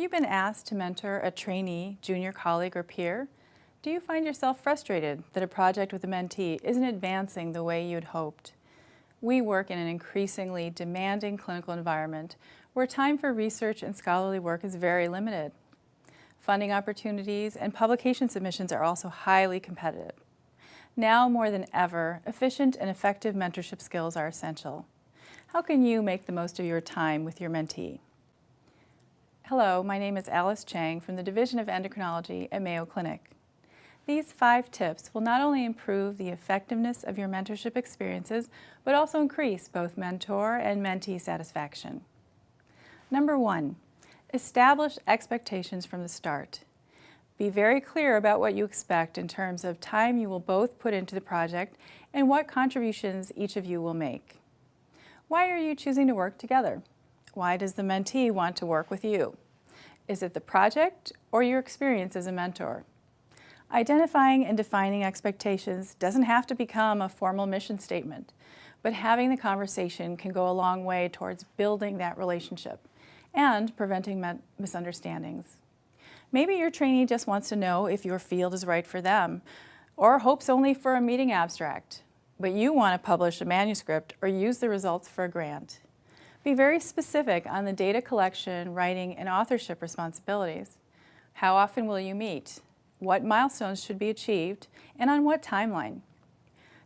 you been asked to mentor a trainee, junior colleague, or peer? Do you find yourself frustrated that a project with a mentee isn't advancing the way you'd hoped? We work in an increasingly demanding clinical environment where time for research and scholarly work is very limited. Funding opportunities and publication submissions are also highly competitive. Now more than ever, efficient and effective mentorship skills are essential. How can you make the most of your time with your mentee? Hello, my name is Alice Chang from the Division of Endocrinology at Mayo Clinic. These 5 tips will not only improve the effectiveness of your mentorship experiences, but also increase both mentor and mentee satisfaction. Number 1, establish expectations from the start. Be very clear about what you expect in terms of time you will both put into the project and what contributions each of you will make. Why are you choosing to work together? Why does the mentee want to work with you? Is it the project or your experience as a mentor? Identifying and defining expectations doesn't have to become a formal mission statement, but having the conversation can go a long way towards building that relationship and preventing misunderstandings. Maybe your trainee just wants to know if your field is right for them, or hopes only for a meeting abstract, but you want to publish a manuscript or use the results for a grant. Be very specific on the data collection, writing, and authorship responsibilities. How often will you meet? What milestones should be achieved, and on what timeline?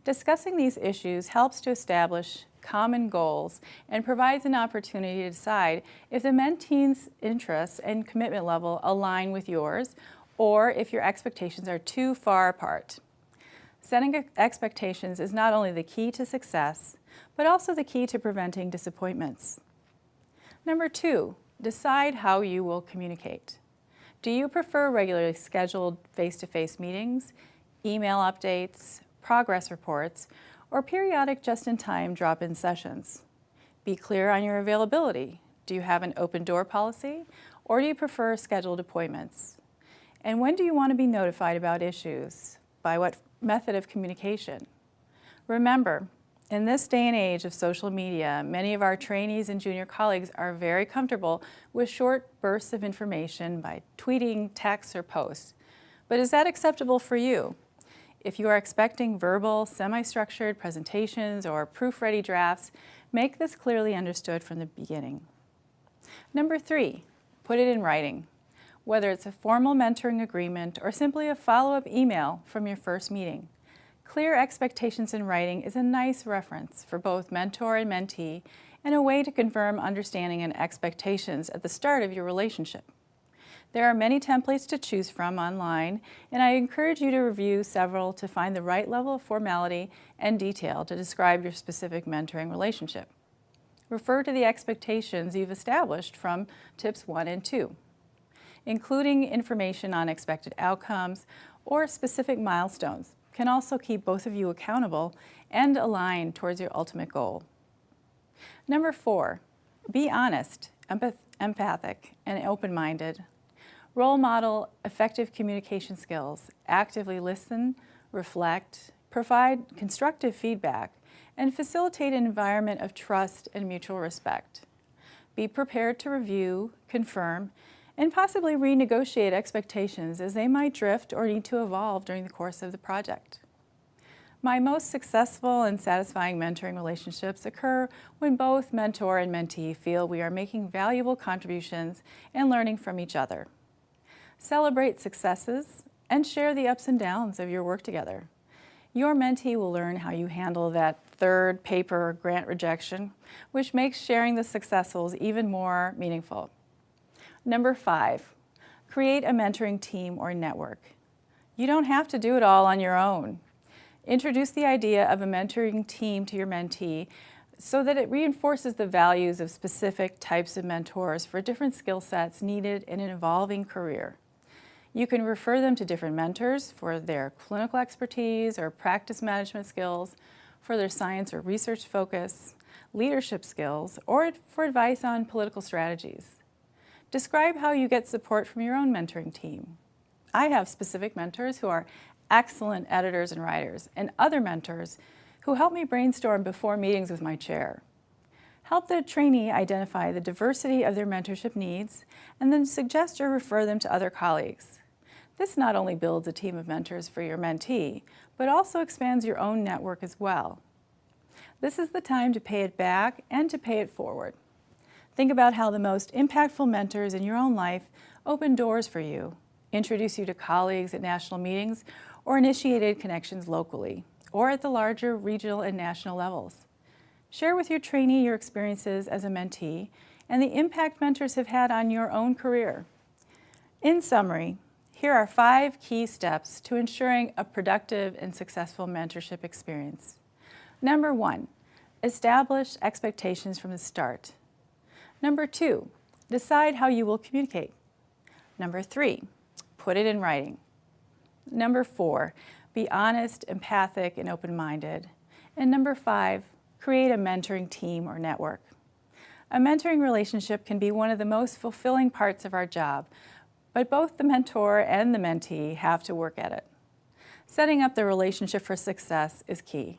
Discussing these issues helps to establish common goals and provides an opportunity to decide if the mentee's interests and commitment level align with yours or if your expectations are too far apart. Setting expectations is not only the key to success, but also the key to preventing disappointments. Number 2, decide how you will communicate. Do you prefer regularly scheduled face-to-face meetings, email updates, progress reports, or periodic just-in-time drop-in sessions? Be clear on your availability. Do you have an open door policy, or do you prefer scheduled appointments? And when do you want to be notified about issues? By what method of communication? Remember, in this day and age of social media, many of our trainees and junior colleagues are very comfortable with short bursts of information by tweeting, texts, or posts. But is that acceptable for you? If you are expecting verbal, semi-structured presentations or proof-ready drafts, make this clearly understood from the beginning. Number 3, put it in writing. Whether it's a formal mentoring agreement or simply a follow-up email from your first meeting. Clear expectations in writing is a nice reference for both mentor and mentee and a way to confirm understanding and expectations at the start of your relationship. There are many templates to choose from online, and I encourage you to review several to find the right level of formality and detail to describe your specific mentoring relationship. Refer to the expectations you've established from tips 1 and 2, including information on expected outcomes or specific milestones can also keep both of you accountable and aligned towards your ultimate goal. Number 4, be honest, empathic, and open-minded. Role model effective communication skills, actively listen, reflect, provide constructive feedback, and facilitate an environment of trust and mutual respect. Be prepared to review, confirm, and possibly renegotiate expectations as they might drift or need to evolve during the course of the project. My most successful and satisfying mentoring relationships occur when both mentor and mentee feel we are making valuable contributions and learning from each other. Celebrate successes and share the ups and downs of your work together. Your mentee will learn how you handle that third paper or grant rejection, which makes sharing the successes even more meaningful. Number 5, create a mentoring team or network. You don't have to do it all on your own. Introduce the idea of a mentoring team to your mentee so that it reinforces the values of specific types of mentors for different skill sets needed in an evolving career. You can refer them to different mentors for their clinical expertise or practice management skills, for their science or research focus, leadership skills, or for advice on political strategies. Describe how you get support from your own mentoring team. I have specific mentors who are excellent editors and writers, and other mentors who help me brainstorm before meetings with my chair. Help the trainee identify the diversity of their mentorship needs and then suggest or refer them to other colleagues. This not only builds a team of mentors for your mentee, but also expands your own network as well. This is the time to pay it back and to pay it forward. Think about how the most impactful mentors in your own life opened doors for you, introduced you to colleagues at national meetings, or initiated connections locally, or at the larger regional and national levels. Share with your trainee your experiences as a mentee and the impact mentors have had on your own career. In summary, here are 5 key steps to ensuring a productive and successful mentorship experience. Number 1, establish expectations from the start. Number 2, decide how you will communicate. Number 3, put it in writing. Number 4, be honest, empathic, and open-minded. And number 5, create a mentoring team or network. A mentoring relationship can be one of the most fulfilling parts of our job, but both the mentor and the mentee have to work at it. Setting up the relationship for success is key.